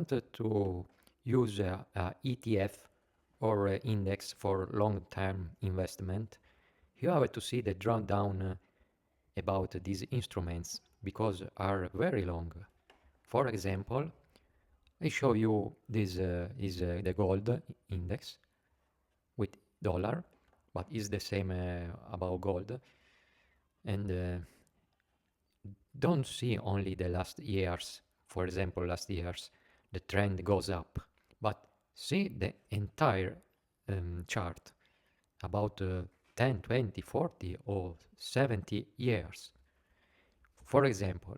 to use a ETF or a index for long-term investment, you have to see the drawdown about these instruments because are very long. For example, I show you this is the gold index with dollar, but is the same about gold. And don't see only the last years. For example, last years the trend goes up, but see the entire chart about 10, 20, 40 or 70 years. For example,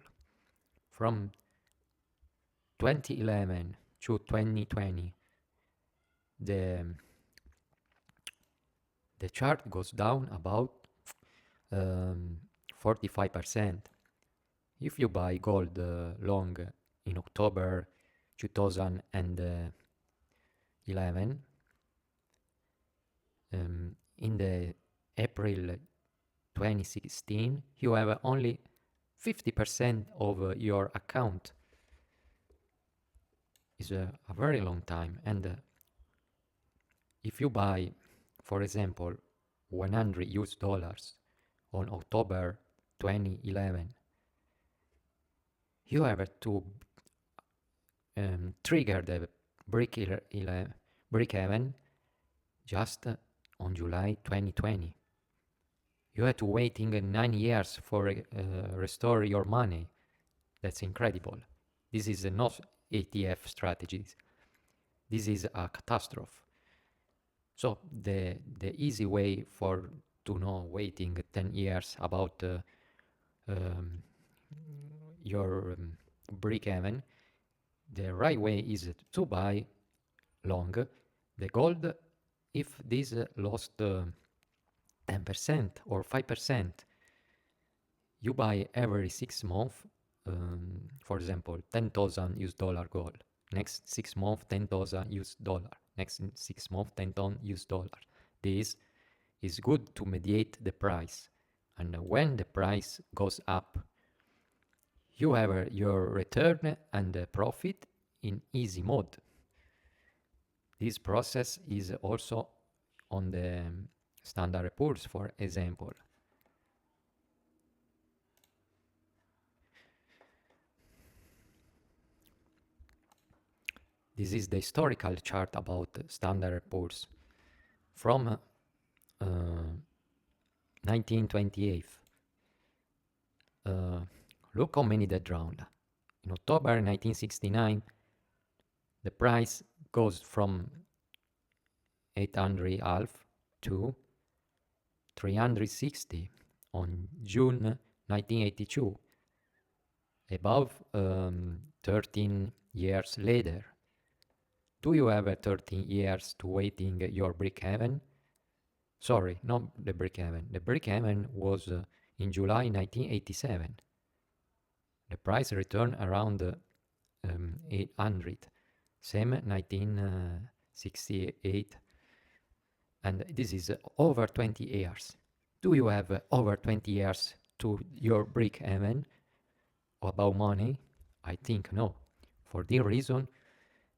from 2011 to 2020, the the chart goes down about 45%. If you buy gold long in October 2011, in the April 2016, you have only 50% of your account. Is a very long time. And if you buy, for example, 100 US dollars on October 2011, you have to trigger the break even just on July 2020. You have to waiting 9 years for restore your money. That's incredible. This is not ETF strategies. This is a catastrophe. So the easy way for to know waiting 10 years about your break even, the right way is to buy long the gold. If this lost 10% or 5%, you buy every 6 months, for example, 10,000 US dollar gold. Next 6 months, 10,000 US dollar. Next 6 months, 10,000 US dollar. This is good to mediate the price. And when the price goes up, you have your return and profit in easy mode. This process is also on the Standard & Poor's, for example. This is the historical chart about Standard & Poor's from 1928. Look how many they drowned. In October 1969, the price goes from 800 half to 360 on June 1982. Above 13 years later. Do you have 13 years to waiting your break-even? Sorry, not the break-even. The break-even was in July 1987. The price returned around 800. Same 1968. And this is over 20 years. Do you have over 20 years to your break-even about money? I think no. For this reason,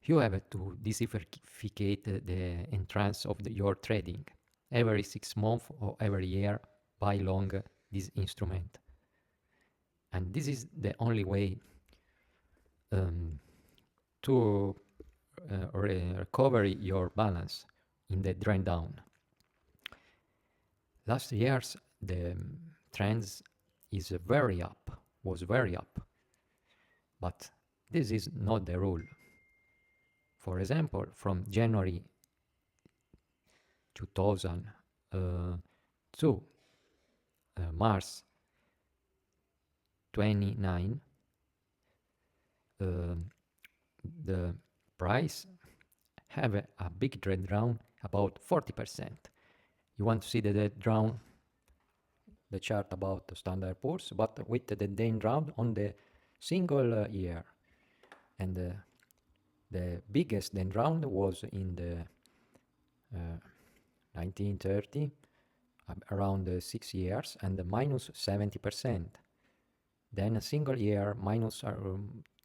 you have to diversify the entrance of your trading. Every 6 months or every year, buy long this instrument. And this is the only way to recover your balance in the drain down. Last year's the trends is very up, was very up, but this is not the rule. For example, from January 2000 to March 29, the price have a big trend down about 40%. You want to see the down, the chart about the Standard & Poor's, but with the day round on the single year. And the biggest then round was in the 1930, around 6 years, and minus 70%. Then a single year minus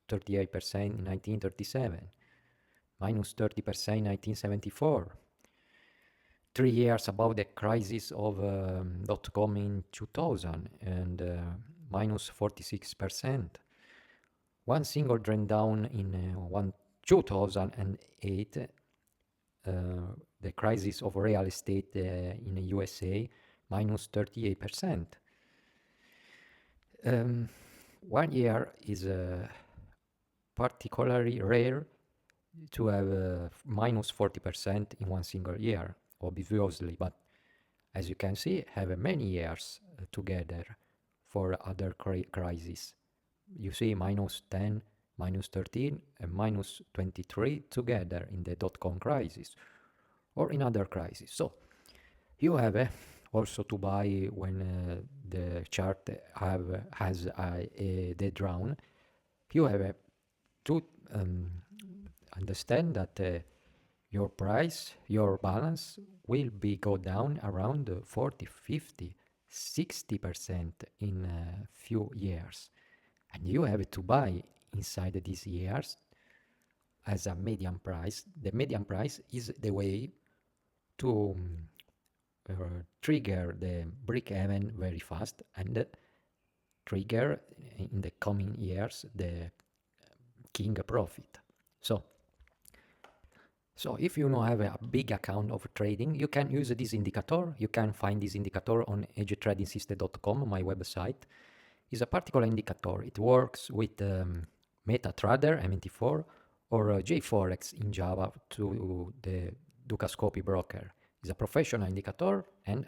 38% in 1937, minus 30% in 1974, 3 years above the crisis of .com in 2000, and minus 46%. One single drain down in 2008, the crisis of real estate in the USA, minus 38%. 1 year is particularly rare to have minus 40% in one single year, obviously, but as you can see, have many years together for other crises. You see minus 10, minus 13, and minus 23 together in the .com crisis or in other crises. So you have also to buy when the chart has a dead round. You have to understand that your price, your balance will be go down around 40, 50, 60% in a few years. And you have to buy inside these years as a median price. The median price is the way to trigger the break-even very fast and trigger in the coming years the king profit. So if you don't have a big account of trading, you can use this indicator. You can find this indicator on hedgetradingSystem.com, my website. It's a particular indicator. It works with MetaTrader, MT4, or JForex in Java to the Dukascopy broker. It's a professional indicator, and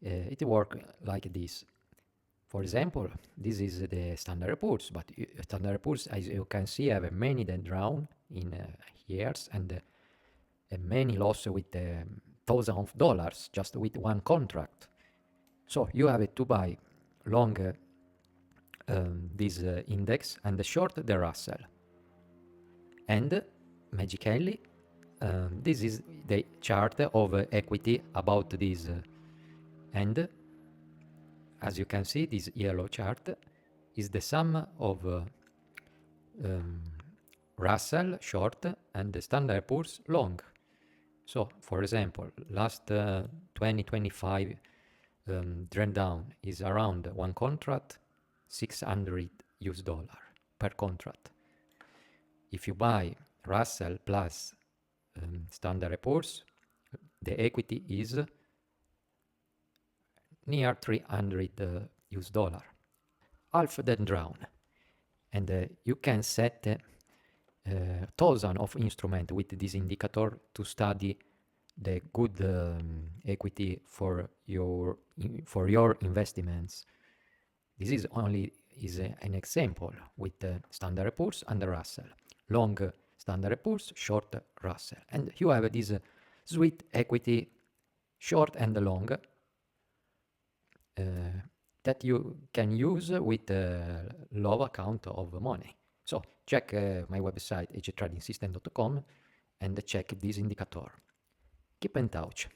it works like this. For example, this is the Standard & Poor's, but Standard & Poor's, as you can see, have many dead round in years and many loss with thousands of dollars just with one contract. So you have to buy long this index and short the Russell. And magically, this is the chart of equity about this. And as you can see, this yellow chart is the sum of Russell short and the Standard & Poor's long. So, for example, last 2025 drain down is around one contract, $600 per contract. If you buy Russell plus Standard & Poor's, the equity is near $300, half that drawn. And you can set thousands of instruments with this indicator to study the good equity for your investments. This is only an example with the Standard & Poor's and the Russell. Long Standard & Poor's, short Russell. And you have this sweet equity, short and long, that you can use with a low account of money. So check my website, hedgetradingSystem.com, and check this indicator. Keep in touch.